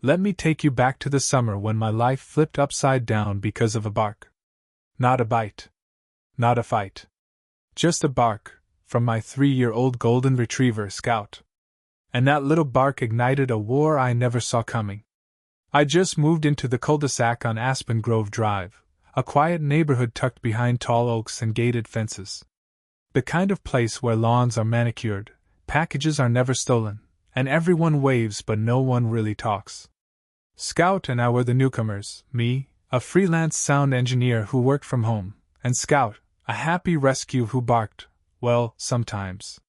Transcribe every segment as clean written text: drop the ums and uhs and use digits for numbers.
Let me take you back to the summer when my life flipped upside down because of a bark. Not a bite. Not a fight. Just a bark, from my 3-year-old golden retriever, Scout. And that little bark ignited a war I never saw coming. I just moved into the cul-de-sac on Aspen Grove Drive, a quiet neighborhood tucked behind tall oaks and gated fences. The kind of place where lawns are manicured, packages are never stolen, and everyone waves but no one really talks. Scout and I were the newcomers, me, a freelance sound engineer who worked from home, and Scout, a happy rescue who barked, well, sometimes.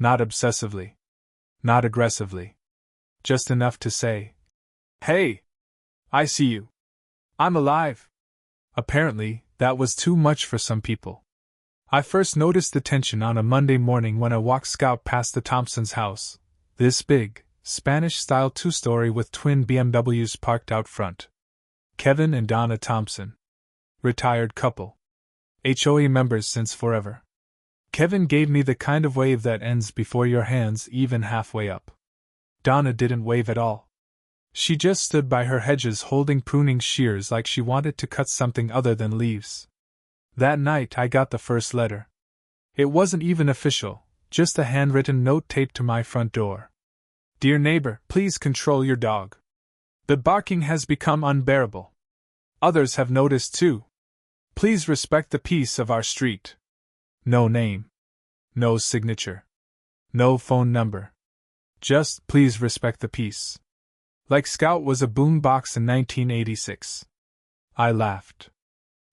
Not obsessively. Not aggressively. Just enough to say, "Hey! I see you. I'm alive." Apparently, that was too much for some people. I first noticed the tension on a Monday morning when I walked Scout past the Thompsons' house, this big, Spanish-style 2-story with twin BMWs parked out front. Kevin and Donna Thompson. Retired couple. HOA members since forever. Kevin gave me the kind of wave that ends before your hand's even halfway up. Donna didn't wave at all. She just stood by her hedges holding pruning shears like she wanted to cut something other than leaves. That night I got the first letter. It wasn't even official, just a handwritten note taped to my front door. "Dear neighbor, please control your dog. The barking has become unbearable. Others have noticed too. Please respect the peace of our street." No name. No signature. No phone number. Just, "Please respect the peace." Like Scout was a boombox in 1986. I laughed.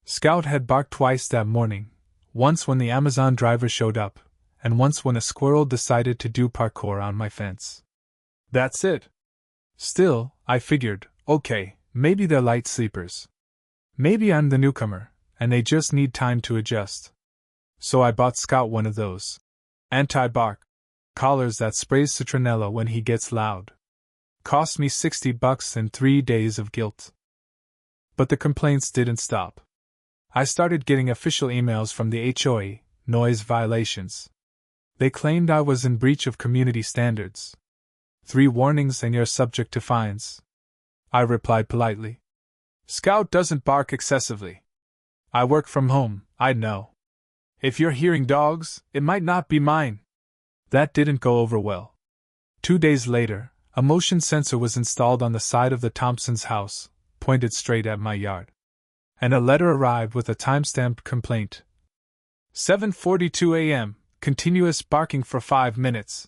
Scout had barked twice that morning, once when the Amazon driver showed up, and once when a squirrel decided to do parkour on my fence. That's it. Still, I figured, okay, maybe they're light sleepers. Maybe I'm the newcomer, and they just need time to adjust. So I bought Scout one of those anti-bark collars that sprays citronella when he gets loud. Cost me $60 and 3 days of guilt. But the complaints didn't stop. I started getting official emails from the HOA, noise violations. They claimed I was in breach of community standards. 3 warnings and you're subject to fines. I replied politely. Scout doesn't bark excessively. I work from home, I'd know. If you're hearing dogs, it might not be mine. That didn't go over well. 2 days later, a motion sensor was installed on the side of the Thompsons' house, pointed straight at my yard. And a letter arrived with a time-stamped complaint. 7:42 a.m., continuous barking for 5 minutes.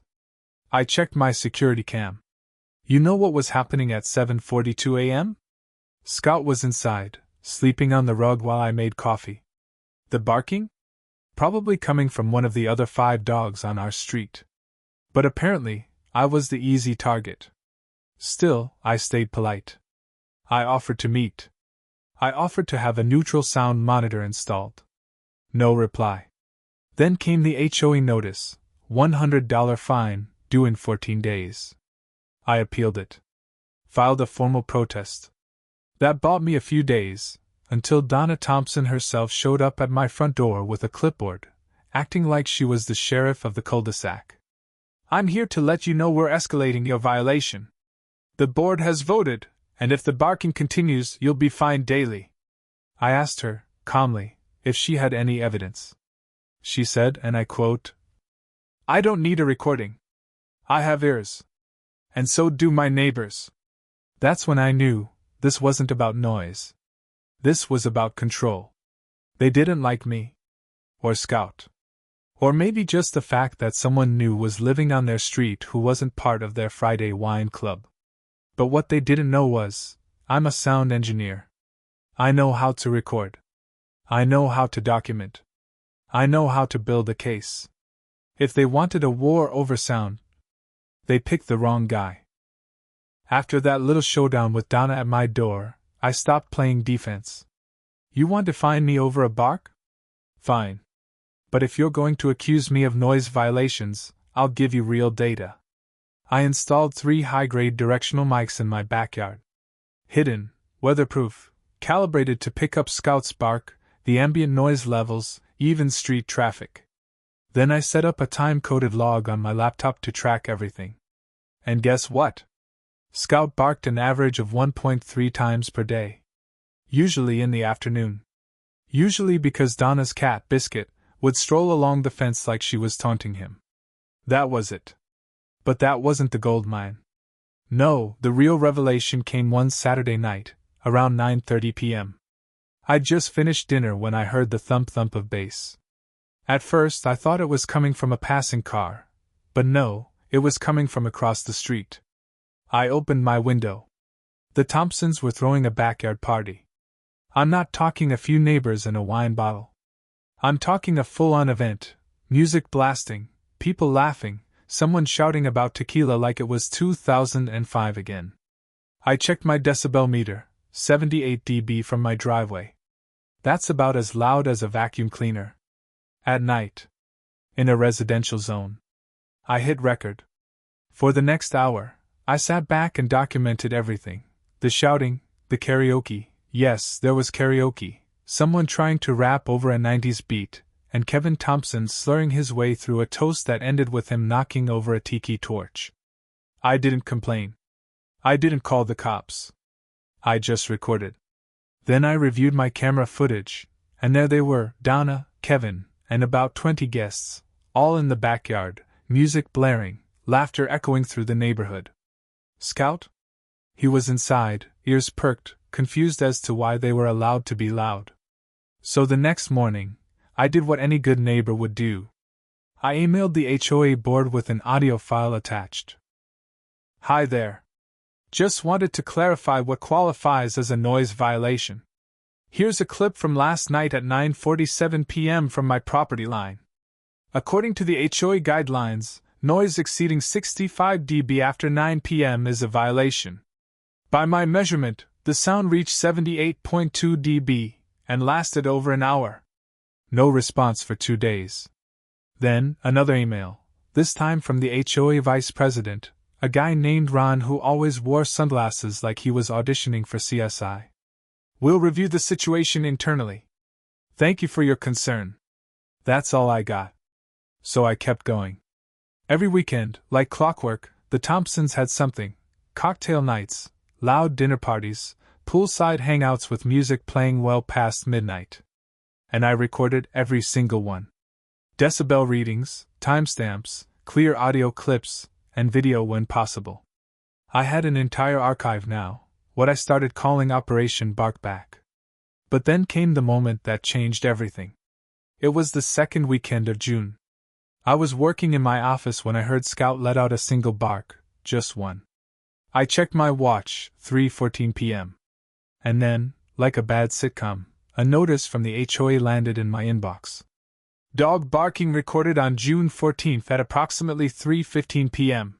I checked my security cam. You know what was happening at 7:42 a.m.? Scout was inside, sleeping on the rug while I made coffee. The barking? Probably coming from one of the other 5 dogs on our street. But apparently, I was the easy target. Still, I stayed polite. I offered to meet. I offered to have a neutral sound monitor installed. No reply. Then came the HOA notice, $100 fine, due in 14 days. I appealed it. Filed a formal protest. That bought me a few days, until Donna Thompson herself showed up at my front door with a clipboard, acting like she was the sheriff of the cul-de-sac. "I'm here to let you know we're escalating your violation. The board has voted, and if the barking continues, you'll be fined daily." I asked her, calmly, if she had any evidence. She said, and I quote, "I don't need a recording. I have ears. And so do my neighbors." That's when I knew this wasn't about noise. This was about control. They didn't like me. Or Scout. Or maybe just the fact that someone new was living on their street who wasn't part of their Friday wine club. But what they didn't know was, I'm a sound engineer. I know how to record. I know how to document. I know how to build a case. If they wanted a war over sound, they picked the wrong guy. After that little showdown with Donna at my door, I stopped playing defense. You want to fine me over a bark? Fine. But if you're going to accuse me of noise violations, I'll give you real data. I installed 3 high-grade directional mics in my backyard. Hidden, weatherproof, calibrated to pick up Scout's bark, the ambient noise levels, even street traffic. Then I set up a time-coded log on my laptop to track everything. And guess what? Scout barked an average of 1.3 times per day. Usually in the afternoon. Usually because Donna's cat, Biscuit, would stroll along the fence like she was taunting him. That was it. But that wasn't the gold mine. No, the real revelation came one Saturday night, around 9:30 p.m. I'd just finished dinner when I heard the thump-thump of bass. At first I thought it was coming from a passing car, but no, it was coming from across the street. I opened my window. The Thompsons were throwing a backyard party. I'm not talking a few neighbors and a wine bottle. I'm talking a full-on event, music blasting, people laughing, someone shouting about tequila like it was 2005 again. I checked my decibel meter, 78 dB from my driveway. That's about as loud as a vacuum cleaner. At night. In a residential zone. I hit record. For the next hour, I sat back and documented everything. The shouting, the karaoke, yes, there was karaoke, someone trying to rap over a 90s beat, and Kevin Thompson slurring his way through a toast that ended with him knocking over a tiki torch. I didn't complain. I didn't call the cops. I just recorded. Then I reviewed my camera footage, and there they were, Donna, Kevin, and about 20 guests, all in the backyard, music blaring, laughter echoing through the neighborhood. Scout? He was inside, ears perked, confused as to why they were allowed to be loud. So the next morning, I did what any good neighbor would do. I emailed the HOA board with an audio file attached. Hi there. Just wanted to clarify what qualifies as a noise violation. Here's a clip from last night at 9:47 p.m. from my property line. According to the HOA guidelines, noise exceeding 65 dB after 9 p.m. is a violation. By my measurement, the sound reached 78.2 dB and lasted over an hour. No response for 2 days. Then, another email, this time from the HOA vice president, a guy named Ron who always wore sunglasses like he was auditioning for CSI. We'll review the situation internally. Thank you for your concern. That's all I got. So I kept going. Every weekend, like clockwork, the Thompsons had something: cocktail nights, loud dinner parties, poolside hangouts with music playing well past midnight. And I recorded every single one. Decibel readings, timestamps, clear audio clips, and video when possible. I had an entire archive now, what I started calling Operation Barkback. But then came the moment that changed everything. It was the second weekend of June. I was working in my office when I heard Scout let out a single bark, just one. I checked my watch, 3:14 p.m. And then, like a bad sitcom, a notice from the HOA landed in my inbox. Dog barking recorded on June 14th at approximately 3:15 p.m.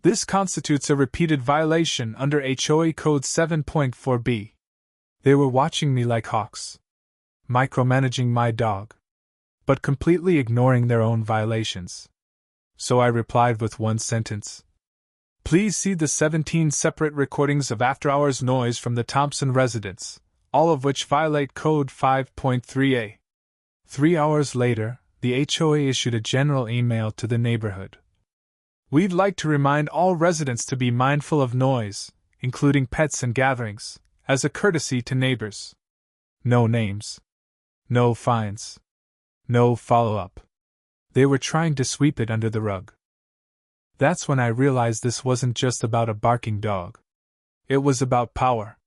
This constitutes a repeated violation under HOA Code 7.4b. They were watching me like hawks. Micromanaging my dog. But completely ignoring their own violations. So I replied with one sentence. Please see the 17 separate recordings of after-hours noise from the Thompson residence, all of which violate Code 5.3a. 3 hours later, the HOA issued a general email to the neighborhood. We'd like to remind all residents to be mindful of noise, including pets and gatherings, as a courtesy to neighbors. No names. No fines. No follow-up. They were trying to sweep it under the rug. That's when I realized this wasn't just about a barking dog. It was about power.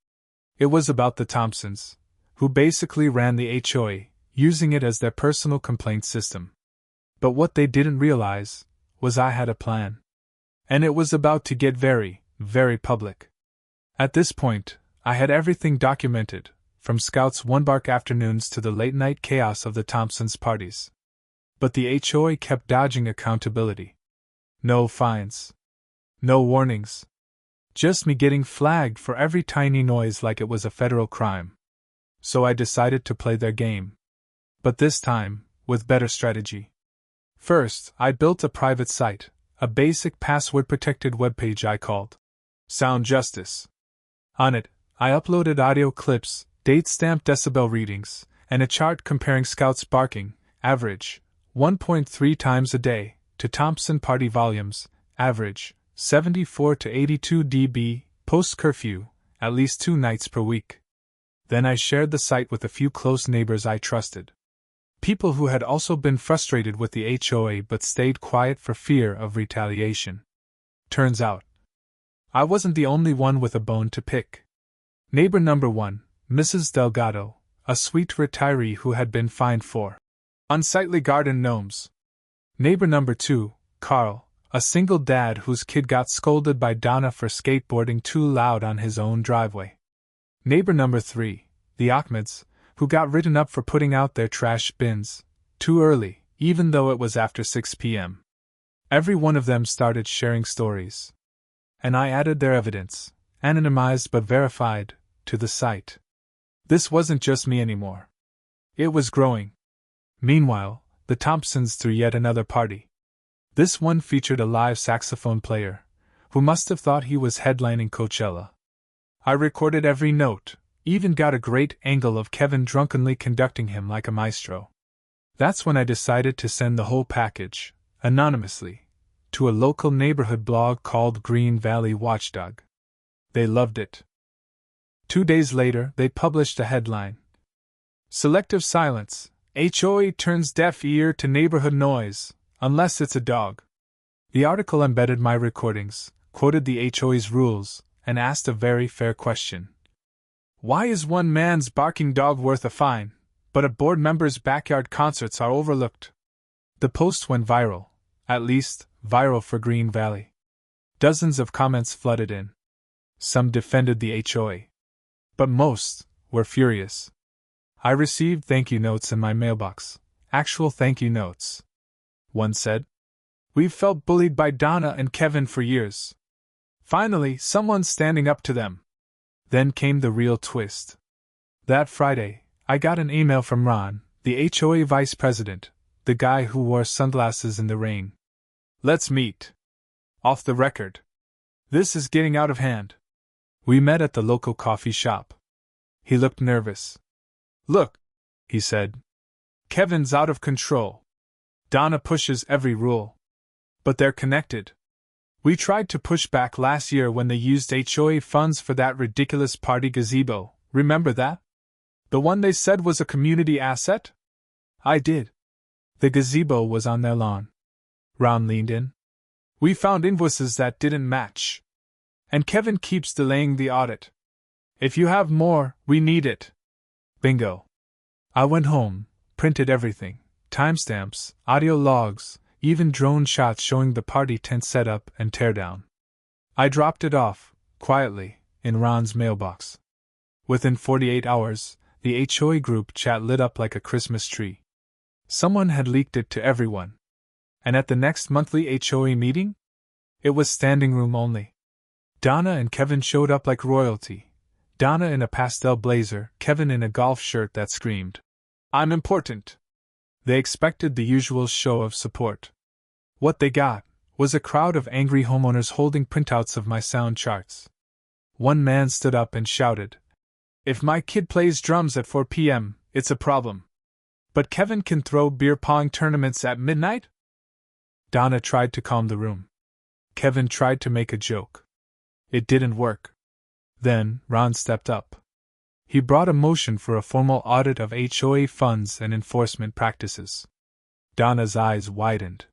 It was about the Thompsons, who basically ran the HOA, using it as their personal complaint system. But what they didn't realize was I had a plan. And it was about to get very, very public. At this point, I had everything documented, from Scout's one-bark afternoons to the late-night chaos of the Thompsons' parties. But the HOA kept dodging accountability. No fines. No warnings. Just me getting flagged for every tiny noise like it was a federal crime. So I decided to play their game. But this time, with better strategy. First, I built a private site, a basic password-protected webpage I called Sound Justice. On it, I uploaded audio clips, date-stamped decibel readings, and a chart comparing Scout's barking, average, 1.3 times a day, to Thompson party volumes, average, 74 to 82 dB, post-curfew, at least 2 nights per week. Then I shared the site with a few close neighbors I trusted. People who had also been frustrated with the HOA but stayed quiet for fear of retaliation. Turns out, I wasn't the only one with a bone to pick. Neighbor number 1, Mrs. Delgado, a sweet retiree who had been fined for unsightly garden gnomes. Neighbor number 2, Carl, a single dad whose kid got scolded by Donna for skateboarding too loud on his own driveway. Neighbor number 3, the Ahmeds, who got written up for putting out their trash bins too early, even though it was after 6 p.m. Every one of them started sharing stories. And I added their evidence, anonymized but verified, to the site. This wasn't just me anymore. It was growing. Meanwhile, the Thompsons threw yet another party. This one featured a live saxophone player, who must have thought he was headlining Coachella. I recorded every note, even got a great angle of Kevin drunkenly conducting him like a maestro. That's when I decided to send the whole package, anonymously, to a local neighborhood blog called Green Valley Watchdog. They loved it. 2 days later, they published a headline. Selective silence. HOA turns deaf ear to neighborhood noise, unless it's a dog. The article embedded my recordings, quoted the HOA's rules, and asked a very fair question. Why is one man's barking dog worth a fine, but a board member's backyard concerts are overlooked? The post went viral, at least, viral for Green Valley. Dozens of comments flooded in. Some defended the HOA. But most were furious. I received thank you notes in my mailbox, actual thank you notes. One said, "We've felt bullied by Donna and Kevin for years. Finally, someone's standing up to them." Then came the real twist. That Friday, I got an email from Ron, the HOA vice president, the guy who wore sunglasses in the rain. "Let's meet. Off the record. This is getting out of hand." We met at the local coffee shop. He looked nervous. "Look," he said. "Kevin's out of control. Donna pushes every rule. But they're connected. We tried to push back last year when they used HOA funds for that ridiculous party gazebo, remember that? The one they said was a community asset? I did. The gazebo was on their lawn." Ron leaned in. "We found invoices that didn't match. And Kevin keeps delaying the audit. If you have more, we need it." Bingo. I went home, printed everything, timestamps, audio logs, even drone shots showing the party tent setup and teardown. I dropped it off, quietly, in Ron's mailbox. Within 48 hours, the HOA group chat lit up like a Christmas tree. Someone had leaked it to everyone. And at the next monthly HOA meeting? It was standing room only. Donna and Kevin showed up like royalty. Donna in a pastel blazer, Kevin in a golf shirt that screamed, "I'm important." They expected the usual show of support. What they got was a crowd of angry homeowners holding printouts of my sound charts. One man stood up and shouted, "If my kid plays drums at 4 p.m., it's a problem. But Kevin can throw beer pong tournaments at midnight?" Donna tried to calm the room. Kevin tried to make a joke. It didn't work. Then, Ron stepped up. He brought a motion for a formal audit of HOA funds and enforcement practices. Donna's eyes widened.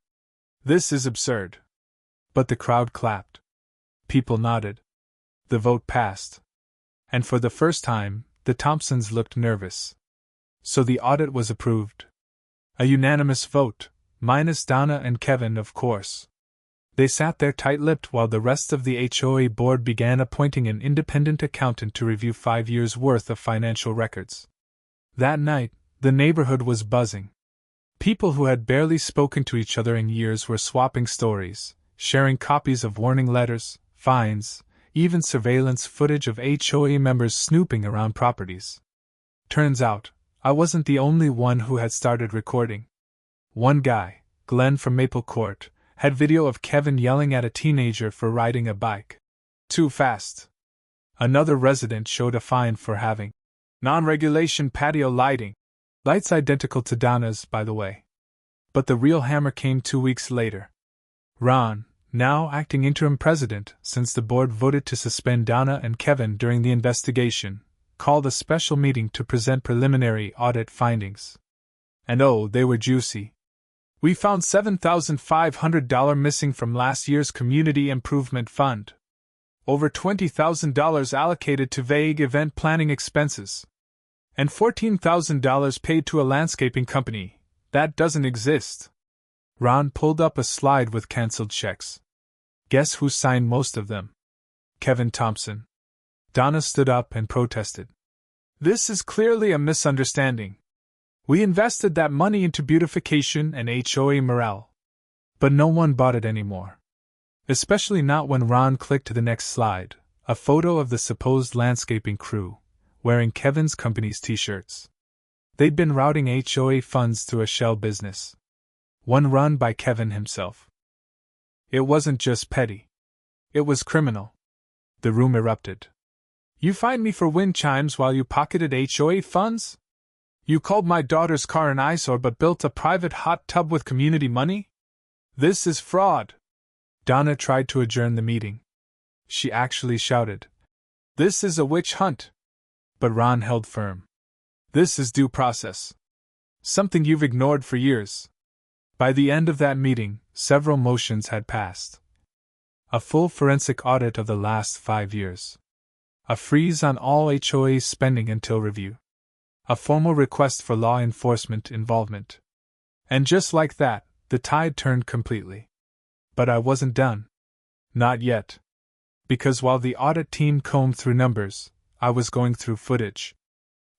"This is absurd." But the crowd clapped. People nodded. The vote passed. And for the first time, the Thompsons looked nervous. So the audit was approved. A unanimous vote, minus Donna and Kevin, of course. They sat there tight-lipped while the rest of the HOA board began appointing an independent accountant to review 5 years' worth of financial records. That night, the neighborhood was buzzing. People who had barely spoken to each other in years were swapping stories, sharing copies of warning letters, fines, even surveillance footage of HOA members snooping around properties. Turns out, I wasn't the only one who had started recording. One guy, Glenn from Maple Court, had video of Kevin yelling at a teenager for riding a bike too fast. Another resident showed a fine for having non-regulation patio lighting. Lights identical to Donna's, by the way. But the real hammer came 2 weeks later. Ron, now acting interim president since the board voted to suspend Donna and Kevin during the investigation, called a special meeting to present preliminary audit findings. And oh, they were juicy. We found $7,500 missing from last year's Community Improvement Fund. Over $20,000 allocated to vague event planning expenses. And $14,000 paid to a landscaping company that doesn't exist. Ron pulled up a slide with canceled checks. Guess who signed most of them? Kevin Thompson. Donna stood up and protested. This is clearly a misunderstanding. We invested that money into beautification and HOA morale. But no one bought it anymore. Especially not when Ron clicked to the next slide, a photo of the supposed landscaping crew, wearing Kevin's company's t-shirts. They'd been routing HOA funds through a shell business. One run by Kevin himself. It wasn't just petty. It was criminal. The room erupted. You fined me for wind chimes while you pocketed HOA funds? You called my daughter's car an eyesore but built a private hot tub with community money? This is fraud. Donna tried to adjourn the meeting. She actually shouted, "This is a witch hunt." But Ron held firm. This is due process. Something you've ignored for years. By the end of that meeting, several motions had passed. A full forensic audit of the last 5 years. A freeze on all HOA spending until review. A formal request for law enforcement involvement. And just like that, the tide turned completely. But I wasn't done. Not yet. Because while the audit team combed through numbers, I was going through footage.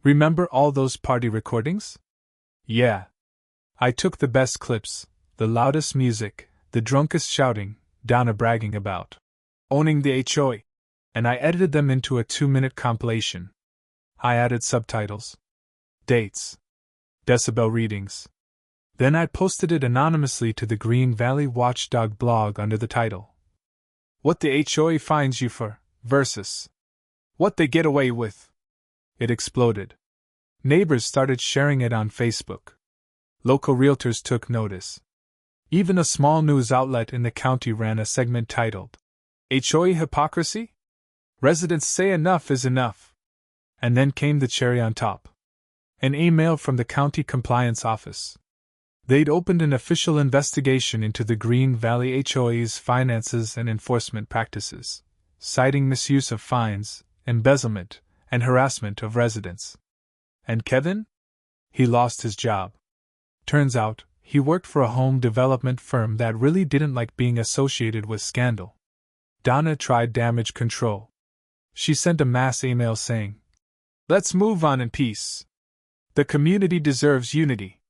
Remember all those party recordings? Yeah. I took the best clips, the loudest music, the drunkest shouting, Donna bragging about owning the HOA, and I edited them into a 2-minute compilation. I added subtitles. Dates. Decibel readings. Then I posted it anonymously to the Green Valley Watchdog blog under the title, "What the HOA fines you for, versus what they get away with." It exploded. Neighbors started sharing it on Facebook. Local realtors took notice. Even a small news outlet in the county ran a segment titled, "HOA Hypocrisy? Residents say enough is enough." And then came the cherry on top. An email from the county compliance office. They'd opened an official investigation into the Green Valley HOA's finances and enforcement practices, citing misuse of fines, embezzlement, and harassment of residents. And Kevin? He lost his job. Turns out, he worked for a home development firm that really didn't like being associated with scandal. Donna tried damage control. She sent a mass email saying, "Let's move on in peace. The community deserves unity."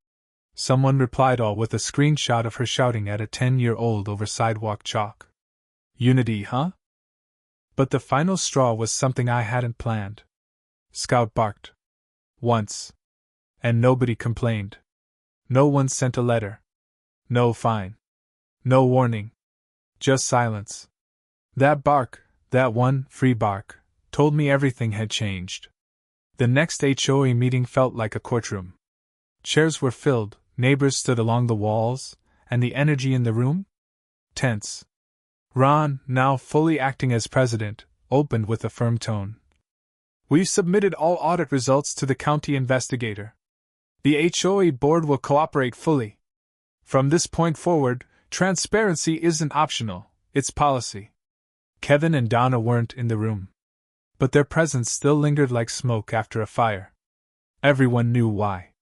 Someone replied all with a screenshot of her shouting at a 10-year-old over sidewalk chalk. Unity, huh? But the final straw was something I hadn't planned. Scout barked. Once. And nobody complained. No one sent a letter. No fine. No warning. Just silence. That bark, that one free bark, told me everything had changed. The next HOA meeting felt like a courtroom. Chairs were filled, neighbors stood along the walls, and the energy in the room? Tense. Ron, now fully acting as president, opened with a firm tone. "We've submitted all audit results to the county investigator. The HOA board will cooperate fully. From this point forward, transparency isn't optional, it's policy." Kevin and Donna weren't in the room. But their presence still lingered like smoke after a fire. Everyone knew why.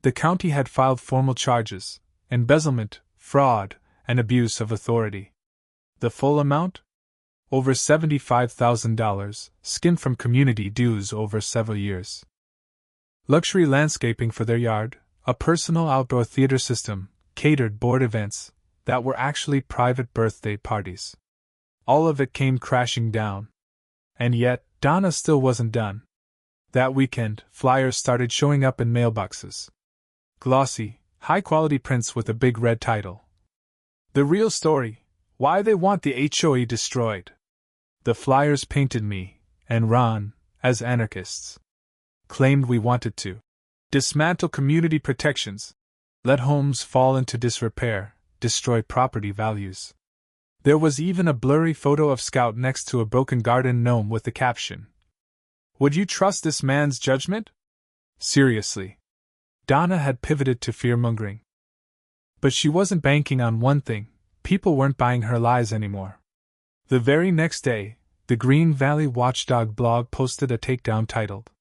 The county had filed formal charges: embezzlement, fraud, and abuse of authority. The full amount? Over $75,000, skimmed from community dues over several years. Luxury landscaping for their yard, a personal outdoor theater system, catered board events that were actually private birthday parties. All of it came crashing down. And yet, Donna still wasn't done. That weekend, flyers started showing up in mailboxes. Glossy, high-quality prints with a big red title. "The real story: why they want the HOA destroyed." The flyers painted me, and Ron, as anarchists. Claimed we wanted to dismantle community protections, let homes fall into disrepair, destroy property values. There was even a blurry photo of Scout next to a broken garden gnome with the caption, "Would you trust this man's judgment?" Seriously. Donna had pivoted to fear-mongering. But she wasn't banking on one thing: people weren't buying her lies anymore. The very next day, the Green Valley Watchdog blog posted a takedown titled,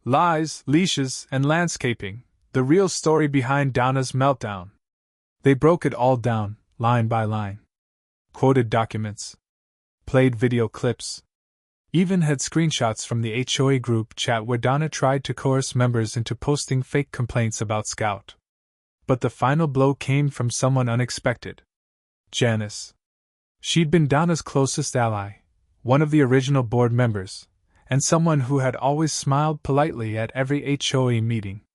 "Lies, Leashes, and Landscaping, the Real Story Behind Donna's Meltdown." They broke it all down, line by line. Quoted documents. Played video clips. Even had screenshots from the HOA group chat where Donna tried to coerce members into posting fake complaints about Scout. But the final blow came from someone unexpected. Janice. She'd been Donna's closest ally, one of the original board members, and someone who had always smiled politely at every HOA meeting.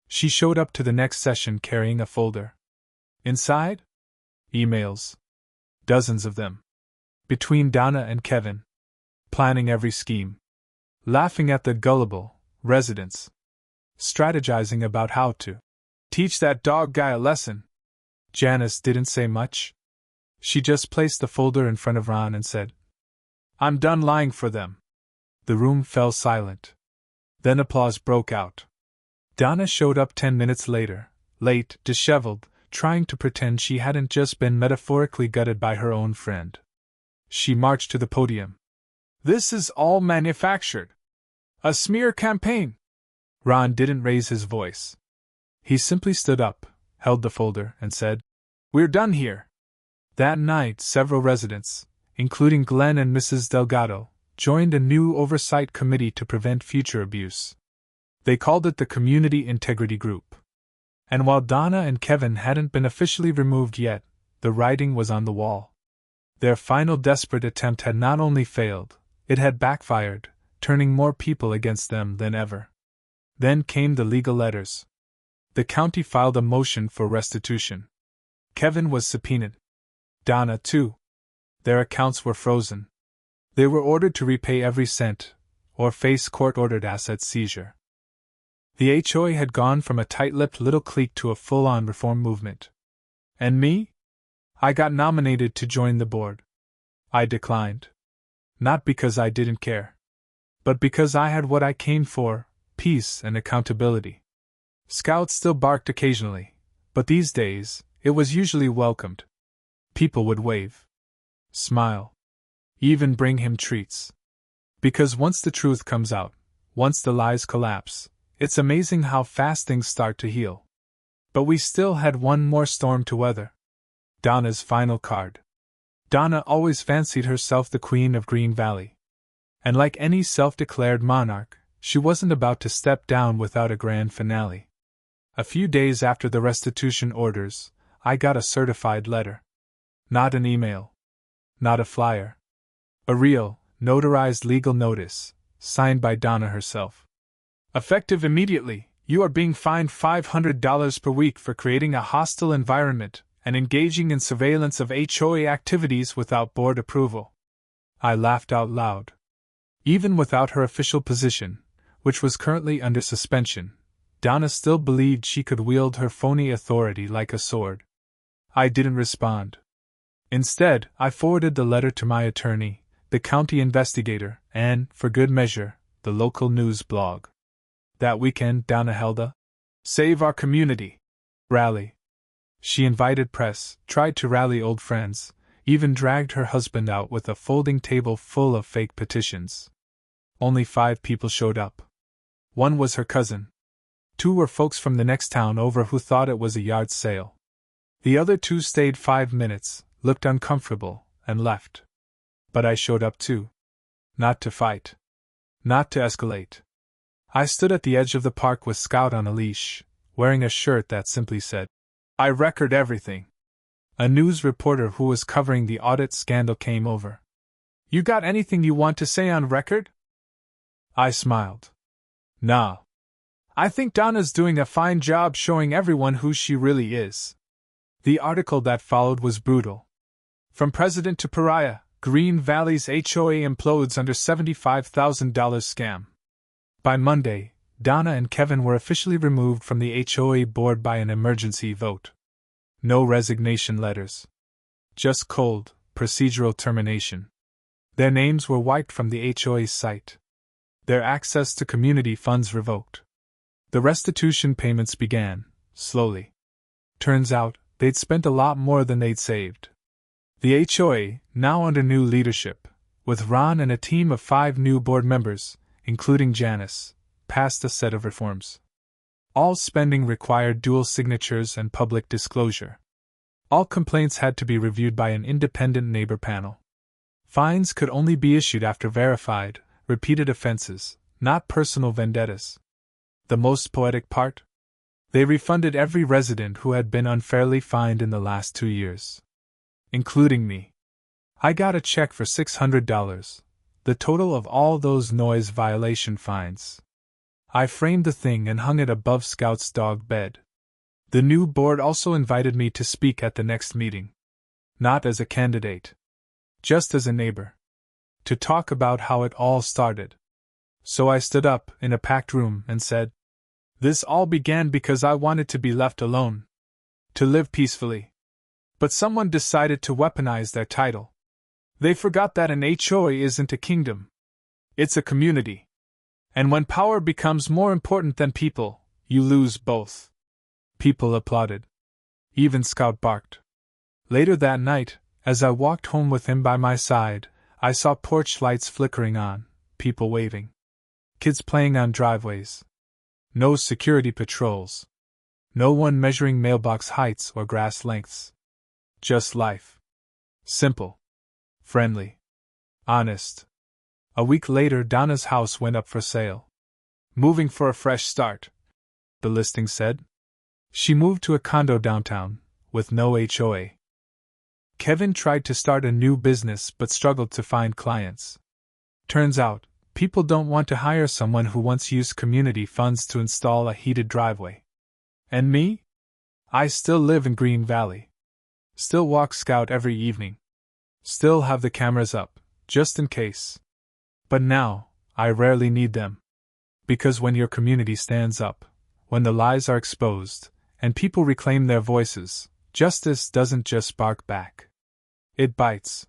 She showed up to the next session carrying a folder. Inside? Emails. Dozens of them. Between Donna and Kevin. Planning every scheme. Laughing at the gullible residents. Strategizing about how to teach that dog guy a lesson. Janice didn't say much. She just placed the folder in front of Ron and said, "I'm done lying for them." The room fell silent. Then applause broke out. Donna showed up 10 minutes later, late, disheveled, trying to pretend she hadn't just been metaphorically gutted by her own friend. She marched to the podium. "This is all manufactured. A smear campaign." Ron didn't raise his voice. He simply stood up, held the folder, and said, "We're done here." That night, several residents, including Glenn and Mrs. Delgado, joined a new oversight committee to prevent future abuse. They called it the Community Integrity Group. And while Donna and Kevin hadn't been officially removed yet, the writing was on the wall. Their final desperate attempt had not only failed, it had backfired, turning more people against them than ever. Then came the legal letters. The county filed a motion for restitution. Kevin was subpoenaed. Donna, too. Their accounts were frozen. They were ordered to repay every cent, or face court-ordered asset seizure. The HOA had gone from a tight-lipped little clique to a full-on reform movement. And me? I got nominated to join the board. I declined. Not because I didn't care, but because I had what I came for: peace and accountability. Scout still barked occasionally, but these days, it was usually welcomed. People would wave, smile, even bring him treats. Because once the truth comes out, once the lies collapse, it's amazing how fast things start to heal. But we still had one more storm to weather. Donna's final card. Donna always fancied herself the Queen of Green Valley. And like any self-declared monarch, she wasn't about to step down without a grand finale. A few days after the restitution orders, I got a certified letter. Not an email. Not a flyer. A real, notarized legal notice, signed by Donna herself. Effective immediately, you are being fined $500 per week for creating a hostile environment and engaging in surveillance of HOA activities without board approval. I laughed out loud. Even without her official position, which was currently under suspension, Donna still believed she could wield her phony authority like a sword. I didn't respond. Instead, I forwarded the letter to my attorney, the county investigator, and, for good measure, the local news blog. That weekend, Donna held a Save Our Community rally. She invited press, tried to rally old friends, even dragged her husband out with a folding table full of fake petitions. Only 5 people showed up. One was her cousin. 2 were folks from the next town over who thought it was a yard sale. The other 2 stayed 5 minutes, looked uncomfortable, and left. But I showed up too. Not to fight. Not to escalate. I stood at the edge of the park with Scout on a leash, wearing a shirt that simply said, "I record everything." A news reporter who was covering the audit scandal came over. "You got anything you want to say on record?" I smiled. "Nah. I think Donna's doing a fine job showing everyone who she really is." The article that followed was brutal. From president to pariah, Green Valley's HOA implodes under $75,000 scam. By Monday, Donna and Kevin were officially removed from the HOA board by an emergency vote. No resignation letters. Just cold, procedural termination. Their names were wiped from the HOA's site. Their access to community funds revoked. The restitution payments began, slowly. Turns out, they'd spent a lot more than they'd saved. The HOA, now under new leadership, with Ron and a team of 5 new board members, including Janice, passed a set of reforms. All spending required dual signatures and public disclosure. All complaints had to be reviewed by an independent neighbor panel. Fines could only be issued after verified, repeated offenses, not personal vendettas. The most poetic part? They refunded every resident who had been unfairly fined in the last 2 years. Including me. I got a check for $600, the total of all those noise violation fines. I framed the thing and hung it above Scout's dog bed. The new board also invited me to speak at the next meeting. Not as a candidate. Just as a neighbor. To talk about how it all started. So I stood up in a packed room and said, "This all began because I wanted to be left alone. To live peacefully. But someone decided to weaponize their title. They forgot that an HOA isn't a kingdom. It's a community. And when power becomes more important than people, you lose both." People applauded. Even Scout barked. Later that night, as I walked home with him by my side, I saw porch lights flickering on, people waving. Kids playing on driveways. No security patrols. No one measuring mailbox heights or grass lengths. Just life. Simple. Friendly. Honest. A week later, Donna's house went up for sale. Moving for a fresh start, the listing said. She moved to a condo downtown, with no HOA. Kevin tried to start a new business but struggled to find clients. Turns out, people don't want to hire someone who once used community funds to install a heated driveway. And me? I still live in Green Valley. Still walk Scout every evening. Still have the cameras up, just in case. But now, I rarely need them. Because when your community stands up, when the lies are exposed, and people reclaim their voices, justice doesn't just bark back. It bites.